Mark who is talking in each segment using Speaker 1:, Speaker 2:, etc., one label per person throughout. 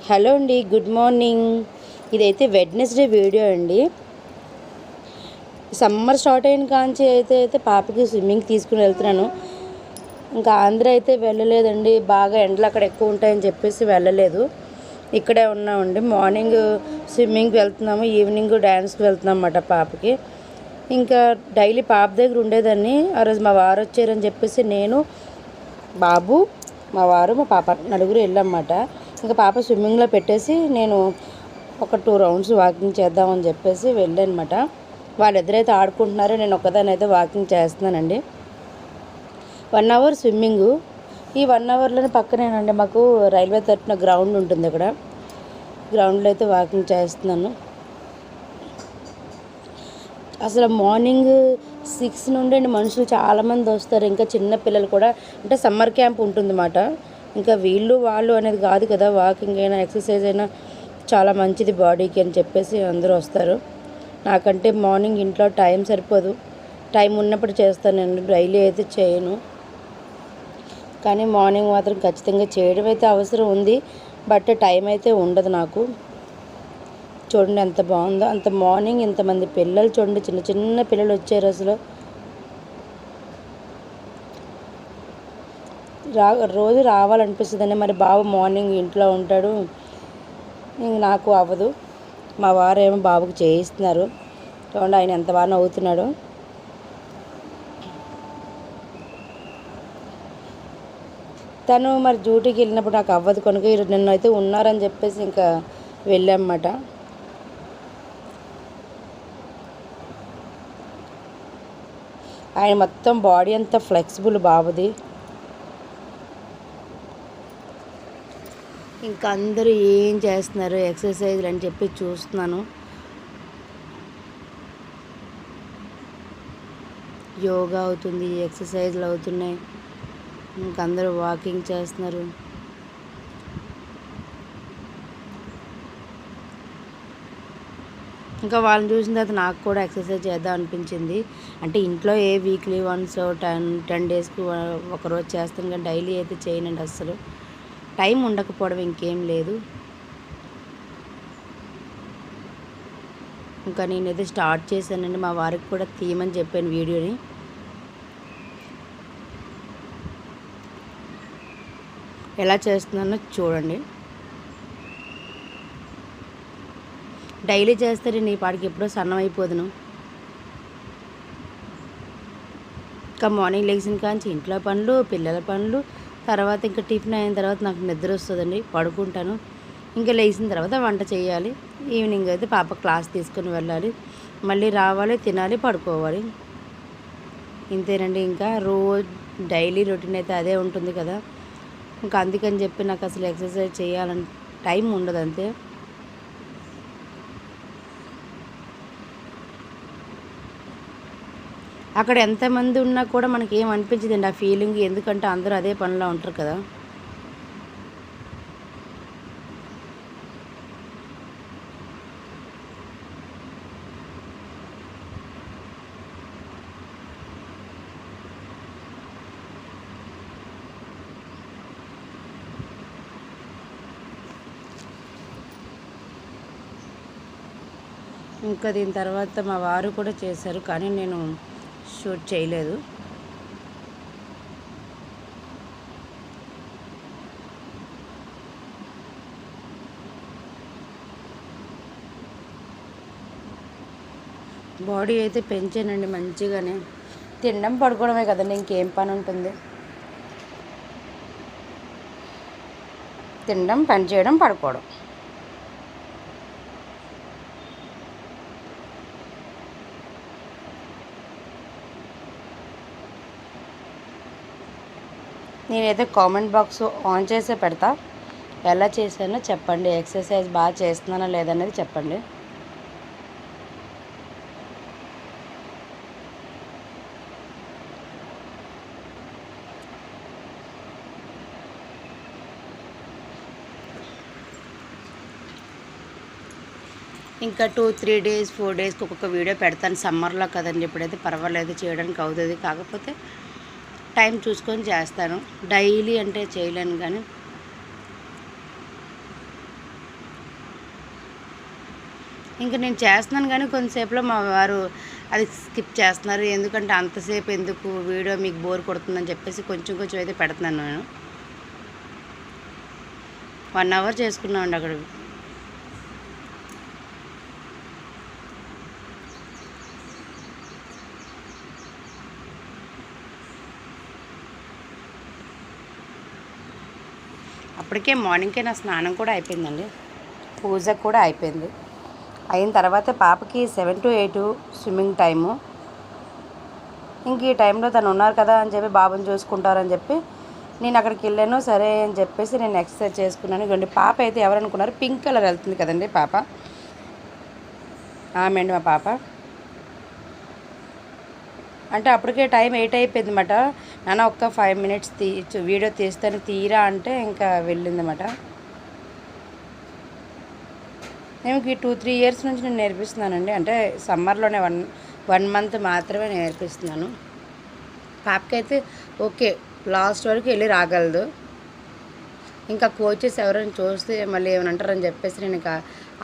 Speaker 1: Hello అండి, good morning. ఇదైతే Wednesday video అండి. సమ్మర్ స్టార్ట్ అయిన కాంచి అయితే పాపకి స్విమ్మింగ్ తీసుకుని వెళ్తున్నాను. ఇంకా ఆంధ్ర అయితే వెళ్ళలేదండి, బాగా ఎండలు అక్కడ ఎక్కువ ఉంటాయని చెప్పేసి వెళ్ళలేదు. ఇక్కడే ఉన్నామండి. మార్నింగ్ స్విమ్మింగ్కి వెళ్తున్నాము, ఈవినింగ్ డ్యాన్స్కి వెళ్తున్నాం అన్నమాట పాపకి. ఇంకా డైలీ పాప దగ్గర ఉండేదాన్ని. ఆ రోజు మా వారు వచ్చారని చెప్పేసి నేను, బాబు, మా వారు, మా పాప నలుగురు వెళ్ళామన్నమాట. ఇంకా పాప స్విమ్మింగ్లో పెట్టేసి నేను ఒక 2 రౌండ్స్ వాకింగ్ చేద్దామని చెప్పేసి వెళ్ళానమాట. వాళ్ళిద్దరైతే ఆడుకుంటున్నారు, నేను ఒక్కదాన్ని అయితే వాకింగ్ చేస్తున్నానండి. 1 అవర్ స్విమ్మింగు. ఈ 1 అవర్లోనే పక్కనేనండి మాకు రైల్వే తరపున గ్రౌండ్ ఉంటుంది. అక్కడ గ్రౌండ్లో అయితే వాకింగ్ చేస్తున్నాను. అసలు మార్నింగ్ 6 నుండి మనుషులు చాలామంది వస్తారు. ఇంకా చిన్న పిల్లలు కూడా, అంటే సమ్మర్ క్యాంప్ ఉంటుందన్నమాట. ఇంకా వీళ్ళు వాళ్ళు అనేది కాదు కదా, వాకింగ్ అయినా ఎక్సర్సైజ్ అయినా చాలా మంచిది బాడీకి అని చెప్పేసి అందరూ వస్తారు. నాకంటే మార్నింగ్ ఇంట్లో టైం సరిపోదు. టైం ఉన్నప్పుడు చేస్తాను, నేను డైలీ అయితే చేయను. కానీ మార్నింగ్ మాత్రం ఖచ్చితంగా చేయడం అయితే అవసరం ఉంది, బట్ టైం అయితే ఉండదు నాకు. చూడండి ఎంత బాగుందో, అంత మార్నింగ్ ఇంతమంది పిల్లలు చూడండి, చిన్న చిన్న పిల్లలు వచ్చారు. అసలు రోజు రావాలనిపిస్తుందండి. మరి బాబు మార్నింగ్ ఇంట్లో ఉంటాడు, నాకు అవ్వదు. మా వారేమో బాబుకి చేయిస్తున్నారు. చూడండి ఆయన ఎంత బాగా నవ్వుతున్నాడు. తను మరి డ్యూటీకి వెళ్ళినప్పుడు నాకు అవ్వదు కనుక నిన్న అయితే ఉన్నారని చెప్పేసి ఇంకా వెళ్ళామన్నమాట. ఆయన మొత్తం బాడీ అంతా ఫ్లెక్సిబుల్ బాబుది. ఇంకా అందరూ ఏం చేస్తున్నారు ఎక్సర్సైజ్లు అని చెప్పి చూస్తున్నాను. యోగా అవుతుంది, ఎక్సర్సైజ్లు అవుతున్నాయి, ఇంకా అందరూ వాకింగ్ చేస్తున్నారు. ఇంకా వాళ్ళని చూసిన తర్వాత నాకు కూడా ఎక్సర్సైజ్ చేద్దాం అనిపించింది. అంటే ఇంట్లో వీక్లీ వన్స్ 10 డేస్కి ఒకరోజు చేస్తాను, కానీ డైలీ అయితే చేయనండి. అస్సలు టైం ఉండకపోవడం ఇంకేం లేదు. ఇంకా నేనైతే స్టార్ట్ చేశానండి. మా వారికి కూడా తీయమని చెప్పాను వీడియోని. ఎలా చేస్తున్నానో చూడండి. డైలీ చేస్తే నీ పాటికి ఎప్పుడో సన్నం అయిపోదును. ఇంకా మార్నింగ్ లెగిసిన కాంచి ఇంట్లో పనులు, పిల్లల పనులు, తర్వాత ఇంకా టిఫిన్ అయిన తర్వాత నాకు నిద్ర వస్తుందండి, పడుకుంటాను. ఇంకా లేచిన తర్వాత వంట చేయాలి. ఈవినింగ్ అయితే పాప క్లాస్ తీసుకొని వెళ్ళాలి, మళ్ళీ రావాలి, తినాలి, పడుకోవాలి. ఇంతేనండి. ఇంకా రోజు డైలీ రొటీన్ అయితే అదే ఉంటుంది కదా. ఇంకా అందుకని చెప్పి నాకు అసలు ఎక్సర్సైజ్ చేయాలని టైం ఉండదు అంతే. అక్కడ ఎంతమంది ఉన్నా కూడా మనకి ఏం అనిపించదండి ఆ ఫీలింగ్, ఎందుకంటే అందరూ అదే పనిలో ఉంటారు కదా. ఇంకా దీని తర్వాత మా వారు కూడా చేశారు, కానీ నేను షూట్ చేయలేదు. బాడీ అయితే పెంచానండి మంచిగానే. తినడం పడుకోవడమే కదండి, ఇంకేం పని ఉంటుంది. తినడం, పని చేయడం, పడుకోవడం. నేనైతే కామెంట్ బాక్స్ ఆన్ చేసే పెడతా, ఎలా చేశానో చెప్పండి. ఎక్సర్సైజ్ బాగా చేస్తున్నానో లేదనేది చెప్పండి. ఇంకా 2-3 డేస్ 4 డేస్కి ఒక్కొక్క వీడియో పెడతాను. సమ్మర్లో కదండి, ఇప్పుడైతే పర్వాలేదు, చేయడానికి అవుతుంది. కాకపోతే టైం చూసుకొని చేస్తాను. డైలీ అంటే చేయలేను, కానీ ఇంకా నేను చేస్తున్నాను కానీ కొంతసేపులో మా వారు అది స్కిప్ చేస్తున్నారు. ఎందుకంటే అంతసేపు ఎందుకు వీడియో మీకు బోర్ కొడుతుందని చెప్పేసి కొంచెం కొంచెం అయితే పెడుతున్నాను నేను. 1 అవర్ చేసుకున్నామండి అక్కడ. అప్పటికే మార్నింగ్కే నా స్నానం కూడా అయిపోయిందండి, పూజ కూడా అయిపోయింది. అయిన తర్వాత పాపకి 7 to 8 స్విమ్మింగ్ టైము. ఇంక ఈ టైంలో తను ఉన్నారు కదా అని చెప్పి బాబుని చూసుకుంటారని చెప్పి నేను అక్కడికి వెళ్ళాను. సరే అని చెప్పేసి నేను ఎక్సర్సైజ్ చేసుకున్నాను. ఇవ్వండి పాప అయితే ఎవరనుకున్నారు, పింక్ కలర్ వెళ్తుంది కదండి పాప, ఆమె అండి మా పాప. అంటే అప్పటికే టైం 8 అయిపోయింది అన్నమాట. నాన్న ఒక్క 5 minutes వీడియో తీస్తాను తీరా అంటే ఇంకా వెళ్ళిందన్నమాట. నేను 2-3 years నుంచి నేను నేర్పిస్తున్నానండి. అంటే సమ్మర్లోనే 1 month మాత్రమే నేర్పిస్తున్నాను. పాపకైతే ఓకే లాస్ట్ వరకు వెళ్ళి రాగలదు. ఇంకా కోచెస్ ఎవరైనా చూస్తే మళ్ళీ ఏమైనా అంటారని చెప్పేసి నేను ఇంకా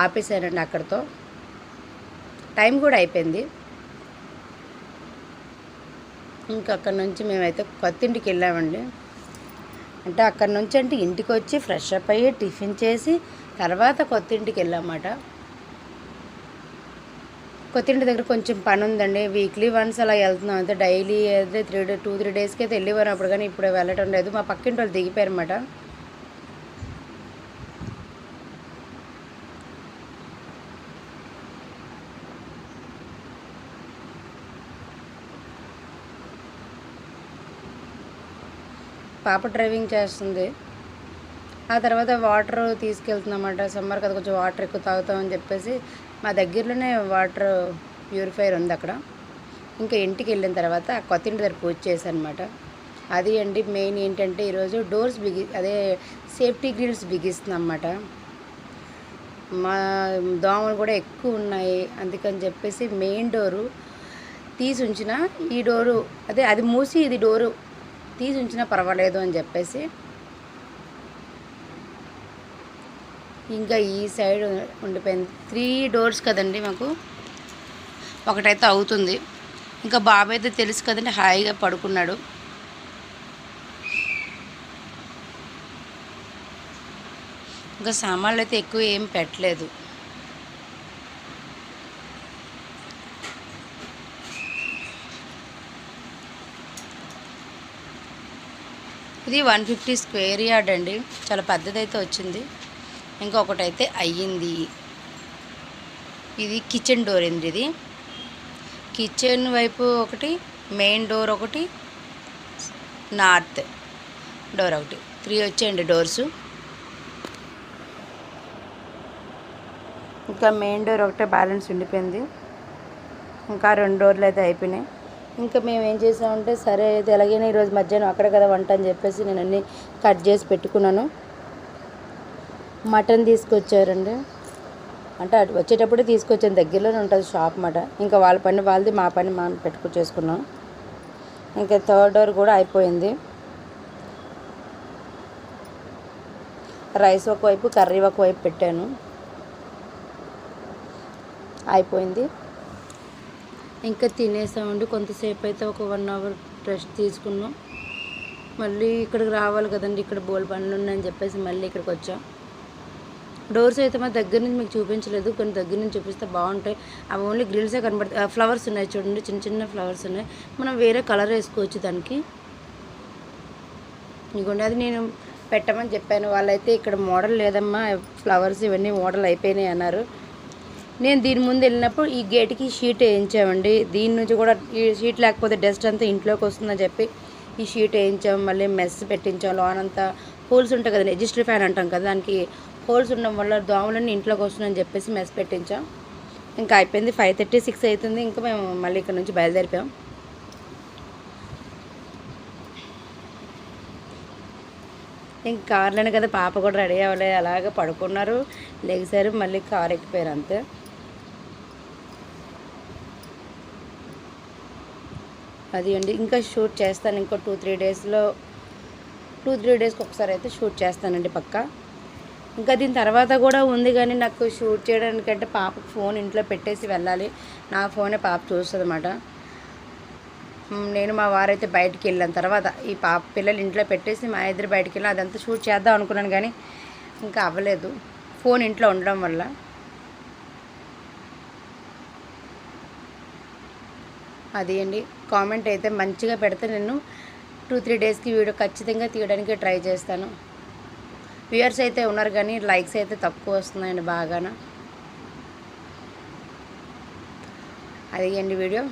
Speaker 1: ఆపేసానండి అక్కడితో. టైం కూడా అయిపోయింది. ఇంకా అక్కడ నుంచి మేమైతే కొత్తింటికి వెళ్ళామండి. అంటే అక్కడ నుంచి అంటే ఇంటికి వచ్చి ఫ్రెష్ అప్ అయ్యి టిఫిన్ చేసి తర్వాత కొత్తింటికి వెళ్ళామన్నమాట. కొత్తింటి దగ్గర కొంచెం పని ఉందండి. వీక్లీ వన్స్ అలా వెళ్తున్నాం అంతే. డైలీ అయితే 2-3 daysకి అయితే వెళ్ళేవారు అప్పుడు, కానీ ఇప్పుడు వెళ్ళటం లేదు. మా పక్కింటి వాళ్ళు దిగిపోయారన్నమాట. పాప డ్రైవింగ్ చేస్తుంది. ఆ తర్వాత వాటర్ తీసుకెళ్తుందన్నమాట. సమ్మర్ కదా కొంచెం వాటర్ ఎక్కువ తాగుతామని చెప్పేసి మా దగ్గరలోనే వాటర్ ప్యూరిఫైయర్ ఉంది అక్కడ. ఇంకా ఇంటికి వెళ్ళిన తర్వాత కొత్తింటి దగ్గర పూజ చేశానమాట. అది అండి మెయిన్ ఏంటంటే ఈరోజు డోర్స్ అదే సేఫ్టీ గ్రిల్స్ బిగిస్తున్నాం అన్నమాట. మా దోమలు కూడా ఎక్కువ ఉన్నాయి, అందుకని చెప్పేసి మెయిన్ డోరు తీసి ఉంచిన, ఈ డోరు అదే అది మూసి ఇది డోరు తీసి ఉంచినా పర్వాలేదు అని చెప్పేసి ఇంకా ఈ సైడ్ ఉండిపోయింది. 3 doors కదండి మాకు, ఒకటైతే అవుతుంది. ఇంకా బాబు అయితే తెలుసు కదండి హాయిగా పడుకున్నాడు. ఇంకా సామాన్లు అయితే ఎక్కువ ఏం పెట్టలేదు. ఇది 150 square yard అండి, చాలా పెద్దదైతే వచ్చింది. ఇంకొకటైతే అయ్యింది. ఇది కిచెన్ డోర్ అండి. ఇది కిచెన్ వైపు ఒకటి, మెయిన్ డోర్ ఒకటి, నార్త్ డోర్ ఒకటి, 3 వచ్చాయండి డోర్సు. ఇంకా మెయిన్ డోర్ ఒకటే బ్యాలెన్స్ ఉండిపోయింది. ఇంకా 2 doors అయితే అయిపోయినాయి. ఇంకా మేము ఏం చేసామంటే సరే అయితే ఎలాగైనా ఈరోజు మధ్యాహ్నం అక్కడ కదా వంట అని చెప్పేసి నేను అన్నీ కట్ చేసి పెట్టుకున్నాను. మటన్ తీసుకొచ్చారండి. అంటే వచ్చేటప్పుడే తీసుకొచ్చాను, దగ్గరలోనే ఉంటుంది షాప్ మాట. ఇంకా వాళ్ళ పని వాళ్ళది, మా పని మనం చేసుకున్నాం. ఇంకా 3rd door కూడా అయిపోయింది. రైస్ ఒకవైపు, కర్రీ ఒకవైపు పెట్టాను, అయిపోయింది. ఇంకా తినేసామండి. కొంతసేపు అయితే ఒక 1 hour రెస్ట్ తీసుకున్నాం. మళ్ళీ ఇక్కడికి రావాలి కదండి, ఇక్కడ బోల్ పనులు ఉన్నాయని చెప్పేసి మళ్ళీ ఇక్కడికి వచ్చాం. డోర్స్ అయితే మా దగ్గర నుంచి మీకు చూపించలేదు, కొన్ని దగ్గర నుంచి చూపిస్తే బాగుంటాయి. అవి ఓన్లీ గ్రిల్సే కనబడతాయి. ఫ్లవర్స్ ఉన్నాయి చూడండి, చిన్న చిన్న ఫ్లవర్స్ ఉన్నాయి. మనం వేరే కలర్ వేసుకోవచ్చు దానికి. ఇంకోండి అది నేను పెట్టమని చెప్పాను. వాళ్ళైతే ఇక్కడ మోడల్ లేదమ్మా, ఫ్లవర్స్ ఇవన్నీ మోడల్ అయిపోయినాయి అన్నారు. నేను దీని ముందు వెళ్ళినప్పుడు ఈ గేట్కి షీట్ వేయించామండి. దీని నుంచి కూడా ఈ షీట్ లేకపోతే డస్ట్ అంతా ఇంట్లోకి వస్తుందని చెప్పి ఈ షీట్ వేయించాం. మళ్ళీ మెస్ పెట్టించాం. లోన్ అంతా హోల్స్ ఉంటాయి కదండి, ఎగ్జిస్టర్ ఫ్యాన్ అంటాం కదా, దానికి హోల్స్ ఉండడం వల్ల దోమలన్నీ ఇంట్లోకి వస్తుందని చెప్పేసి మెస్ పెట్టించాం. ఇంకా అయిపోయింది. 5:36 అవుతుంది. ఇంకా మేము మళ్ళీ ఇక్కడ నుంచి బయలుదేరిపాం. ఇంక కార్లోనే కదా, పాప కూడా రెడీ అవ్వలేదు, అలాగే పడుకున్నారు, లేచారు, మళ్ళీ కార్ ఎక్కిపోయారు అంతే. అది అండి. ఇంకా షూట్ చేస్తాను ఇంకో 2-3 daysలో, 2-3 daysకి ఒకసారి అయితే షూట్ చేస్తానండి పక్కా. ఇంకా దీని తర్వాత కూడా ఉంది, కానీ నాకు షూట్ చేయడానికంటే పాపకు ఫోన్ ఇంట్లో పెట్టేసి వెళ్ళాలి. నా ఫోనే పాప చూస్తుంది అన్నమాట. నేను మా వారైతే బయటికి వెళ్ళాను. తర్వాత ఈ పాప పిల్లలు ఇంట్లో పెట్టేసి మా ఇద్దరు బయటికి వెళ్ళాను. అదంతా షూట్ చేద్దాం అనుకున్నాను, కానీ ఇంకా అవ్వలేదు ఫోన్ ఇంట్లో ఉండడం వల్ల. అది అండి, కామెంట్ అయితే మంచిగా పెడితే నేను 2-3 డేస్కి వీడియో ఖచ్చితంగా తీయడానికి ట్రై చేస్తాను. వ్యూయర్స్ అయితే ఉన్నారు, కానీ లైక్స్ అయితే తక్కువ వస్తున్నాయండి బాగాన. అది అండి వీడియో.